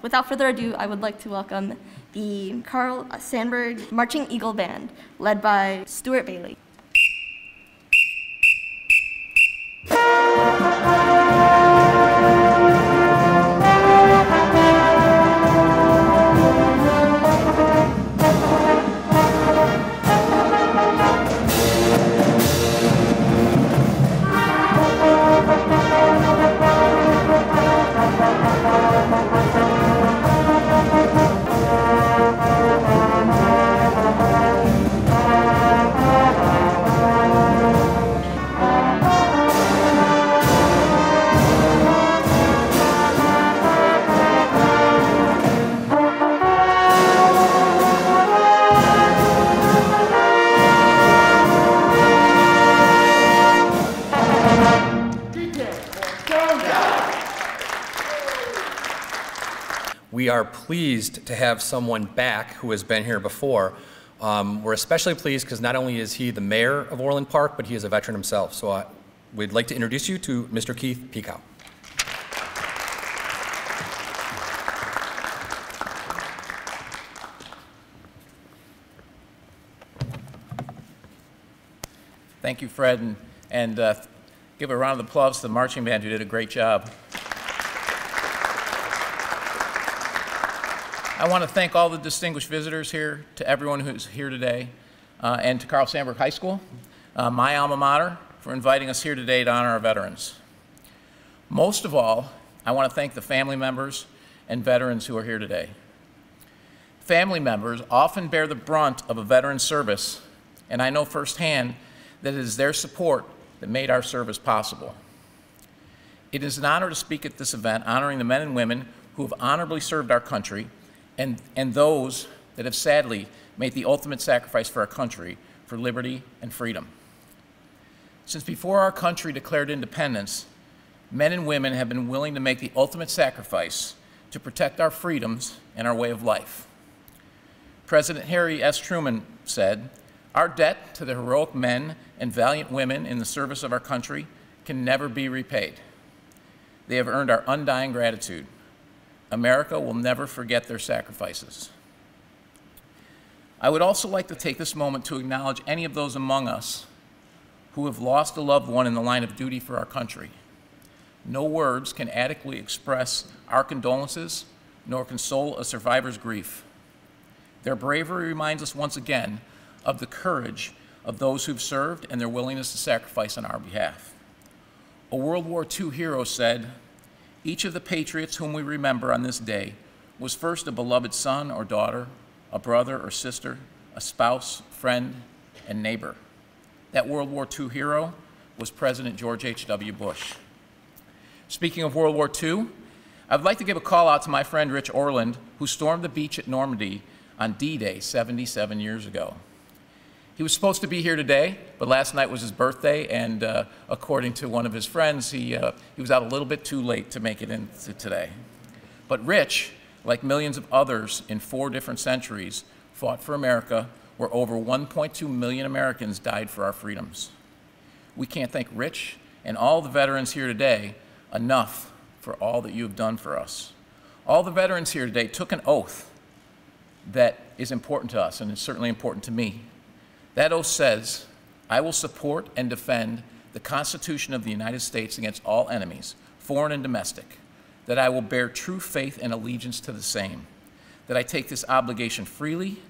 without further ado, I would like to welcome the Carl Sandburg Marching Eagle Band, led by Stuart Bailey. We are pleased to have someone back who has been here before. We're especially pleased because not only is he the mayor of Orland Park, but he is a veteran himself. So we'd like to introduce you to Mr. Keith Pekow. Thank you, Fred, and give a round of applause to the marching band who did a great job. I want to thank all the distinguished visitors here, to everyone who's here today, and to Carl Sandburg High School, my alma mater, for inviting us here today to honor our veterans. Most of all, I want to thank the family members and veterans who are here today. Family members often bear the brunt of a veteran's service, and I know firsthand that it is their support that made our service possible. It is an honor to speak at this event honoring the men and women who have honorably served our country and those that have sadly made the ultimate sacrifice for our country, for liberty and freedom. Since before our country declared independence, men and women have been willing to make the ultimate sacrifice to protect our freedoms and our way of life. President Harry S. Truman said, "Our debt to the heroic men and valiant women in the service of our country can never be repaid. They have earned our undying gratitude. America will never forget their sacrifices." I would also like to take this moment to acknowledge any of those among us who have lost a loved one in the line of duty for our country. No words can adequately express our condolences nor console a survivor's grief. Their bravery reminds us once again of the courage of those who've served and their willingness to sacrifice on our behalf. A World War II hero said, "Each of the patriots whom we remember on this day was first a beloved son or daughter, a brother or sister, a spouse, friend, and neighbor." That World War II hero was President George H.W. Bush. Speaking of World War II, I'd like to give a call out to my friend Rich Orland, who stormed the beach at Normandy on D-Day 77 years ago. He was supposed to be here today, but last night was his birthday, and according to one of his friends, he was out a little bit too late to make it into today. But Rich, like millions of others in 4 different centuries, fought for America, where over 1.2 million Americans died for our freedoms. We can't thank Rich and all the veterans here today enough for all that you have done for us. All the veterans here today took an oath that is important to us, and it's certainly important to me. That oath says, "I will support and defend the Constitution of the United States against all enemies, foreign and domestic, that I will bear true faith and allegiance to the same, that I take this obligation freely,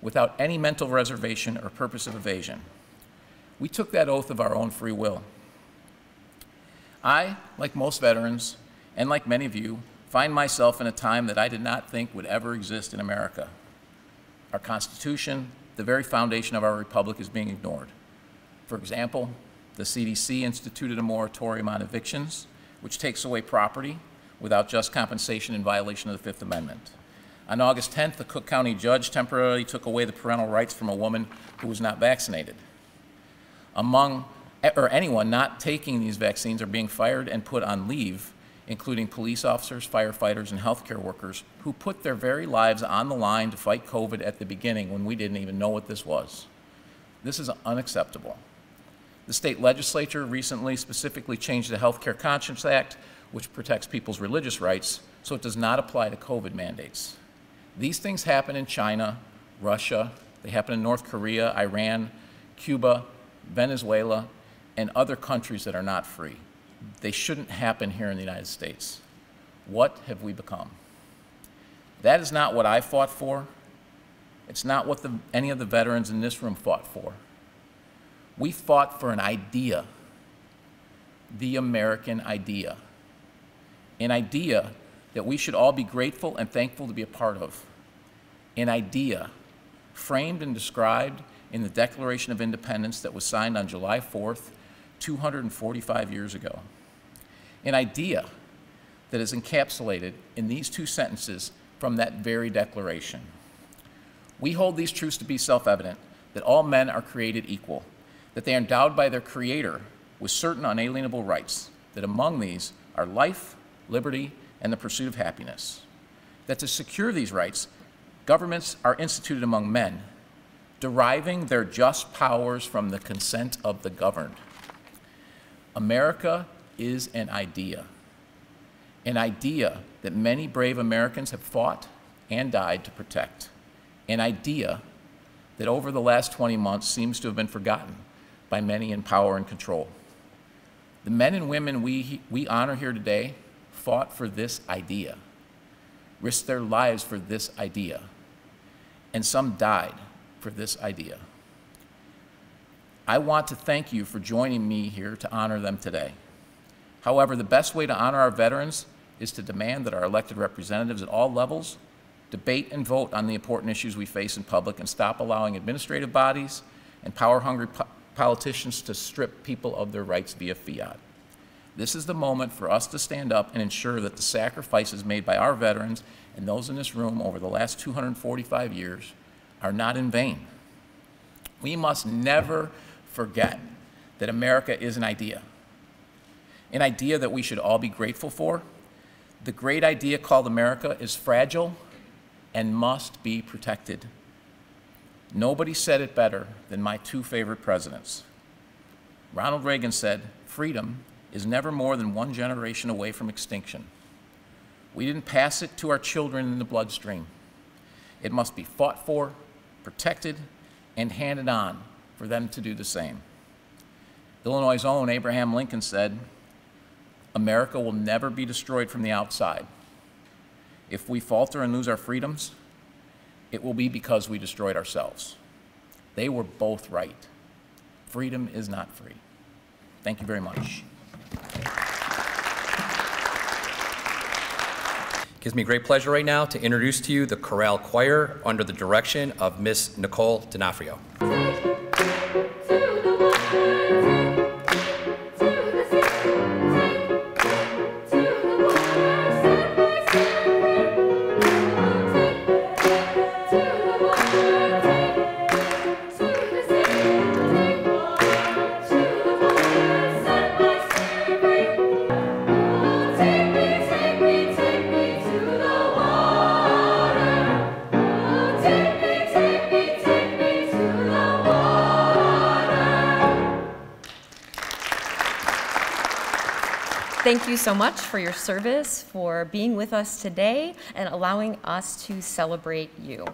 without any mental reservation or purpose of evasion." We took that oath of our own free will. I, like most veterans, and like many of you, find myself in a time that I did not think would ever exist in America. Our Constitution, the very foundation of our republic, is being ignored. For example, the CDC instituted a moratorium on evictions, which takes away property without just compensation in violation of the Fifth Amendment. On August 10th, the Cook County judge temporarily took away the parental rights from a woman who was not vaccinated. Anyone not taking these vaccines are being fired and put on leave, including police officers, firefighters, and healthcare workers who put their very lives on the line to fight COVID at the beginning when we didn't even know what this was. This is unacceptable. The state legislature recently specifically changed the Healthcare Conscience Act, which protects people's religious rights, so it does not apply to COVID mandates. These things happen in China, Russia, they happen in North Korea, Iran, Cuba, Venezuela, and other countries that are not free. They shouldn't happen here in the United States. What have we become? That is not what I fought for. It's not what any of the veterans in this room fought for. We fought for an idea, the American idea, an idea that we should all be grateful and thankful to be a part of, an idea framed and described in the Declaration of Independence that was signed on July 4th, 245 years ago, an idea that is encapsulated in these two sentences from that very declaration. We hold these truths to be self-evident, that all men are created equal, that they are endowed by their Creator with certain unalienable rights, that among these are life, liberty, and the pursuit of happiness, that to secure these rights, governments are instituted among men, deriving their just powers from the consent of the governed. America is an idea that many brave Americans have fought and died to protect, an idea that over the last 20 months seems to have been forgotten by many in power and control. The men and women we honor here today fought for this idea, risked their lives for this idea, and some died for this idea. I want to thank you for joining me here to honor them today. However, the best way to honor our veterans is to demand that our elected representatives at all levels debate and vote on the important issues we face in public and stop allowing administrative bodies and power-hungry politicians to strip people of their rights via fiat. This is the moment for us to stand up and ensure that the sacrifices made by our veterans and those in this room over the last 245 years are not in vain. We must never forget that America is an idea that we should all be grateful for. The great idea called America is fragile and must be protected. Nobody said it better than my two favorite presidents. Ronald Reagan said, "Freedom is never more than one generation away from extinction. We didn't pass it to our children in the bloodstream. It must be fought for, protected, and handed on for them to do the same." Illinois' own Abraham Lincoln said, "America will never be destroyed from the outside. If we falter and lose our freedoms, it will be because we destroyed ourselves." They were both right. Freedom is not free. Thank you very much. It gives me great pleasure right now to introduce to you the chorale choir under the direction of Miss Nicole D'Onofrio. Thank you so much for your service, for being with us today, and allowing us to celebrate you.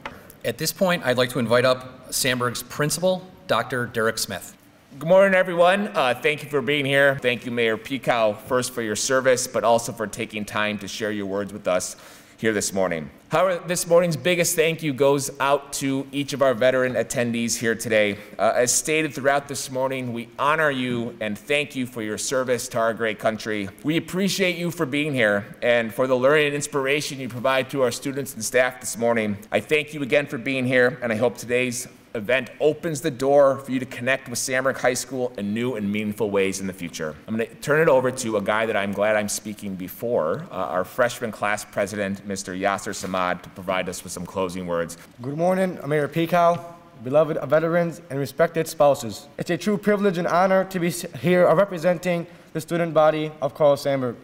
At this point, I'd like to invite up Sandburg's principal, Dr. Derek Smith. Good morning, everyone. Thank you for being here. Thank you, Mayor Pekow, first for your service, but also for taking time to share your words with us here this morning. However, this morning's biggest thank you goes out to each of our veteran attendees here today. As stated throughout this morning, we honor you and thank you for your service to our great country. We appreciate you for being here and for the learning and inspiration you provide to our students and staff this morning. I thank you again for being here, and I hope today's event opens the door for you to connect with Sandburg High School in new and meaningful ways in the future. I'm going to turn it over to a guy that I'm glad I'm speaking before, our freshman class president, Mr. Yasser Samad, to provide us with some closing words. Good morning, Mayor Pekow, beloved veterans, and respected spouses. It's a true privilege and honor to be here representing the student body of Carl Sandburg.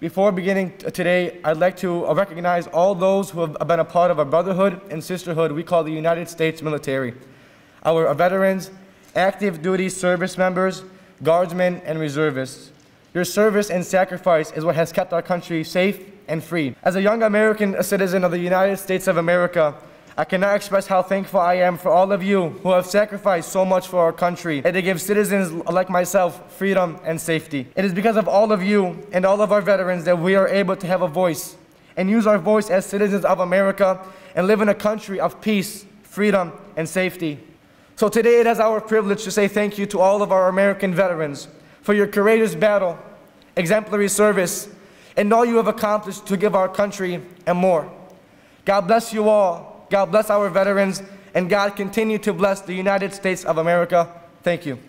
Before beginning today, I'd like to recognize all those who have been a part of a brotherhood and sisterhood we call the United States military. Our veterans active duty service members, guardsmen, and reservists. Your service and sacrifice is what has kept our country safe and free. As a young American citizen of the United States of America, I cannot express how thankful I am for all of you who have sacrificed so much for our country and to give citizens like myself freedom and safety. It is because of all of you and all of our veterans that we are able to have a voice and use our voice as citizens of America and live in a country of peace, freedom, and safety. So today it is our privilege to say thank you to all of our American veterans for your courageous battle, exemplary service, and all you have accomplished to give our country and more. God bless you all. God bless our veterans, and God continue to bless the United States of America. Thank you.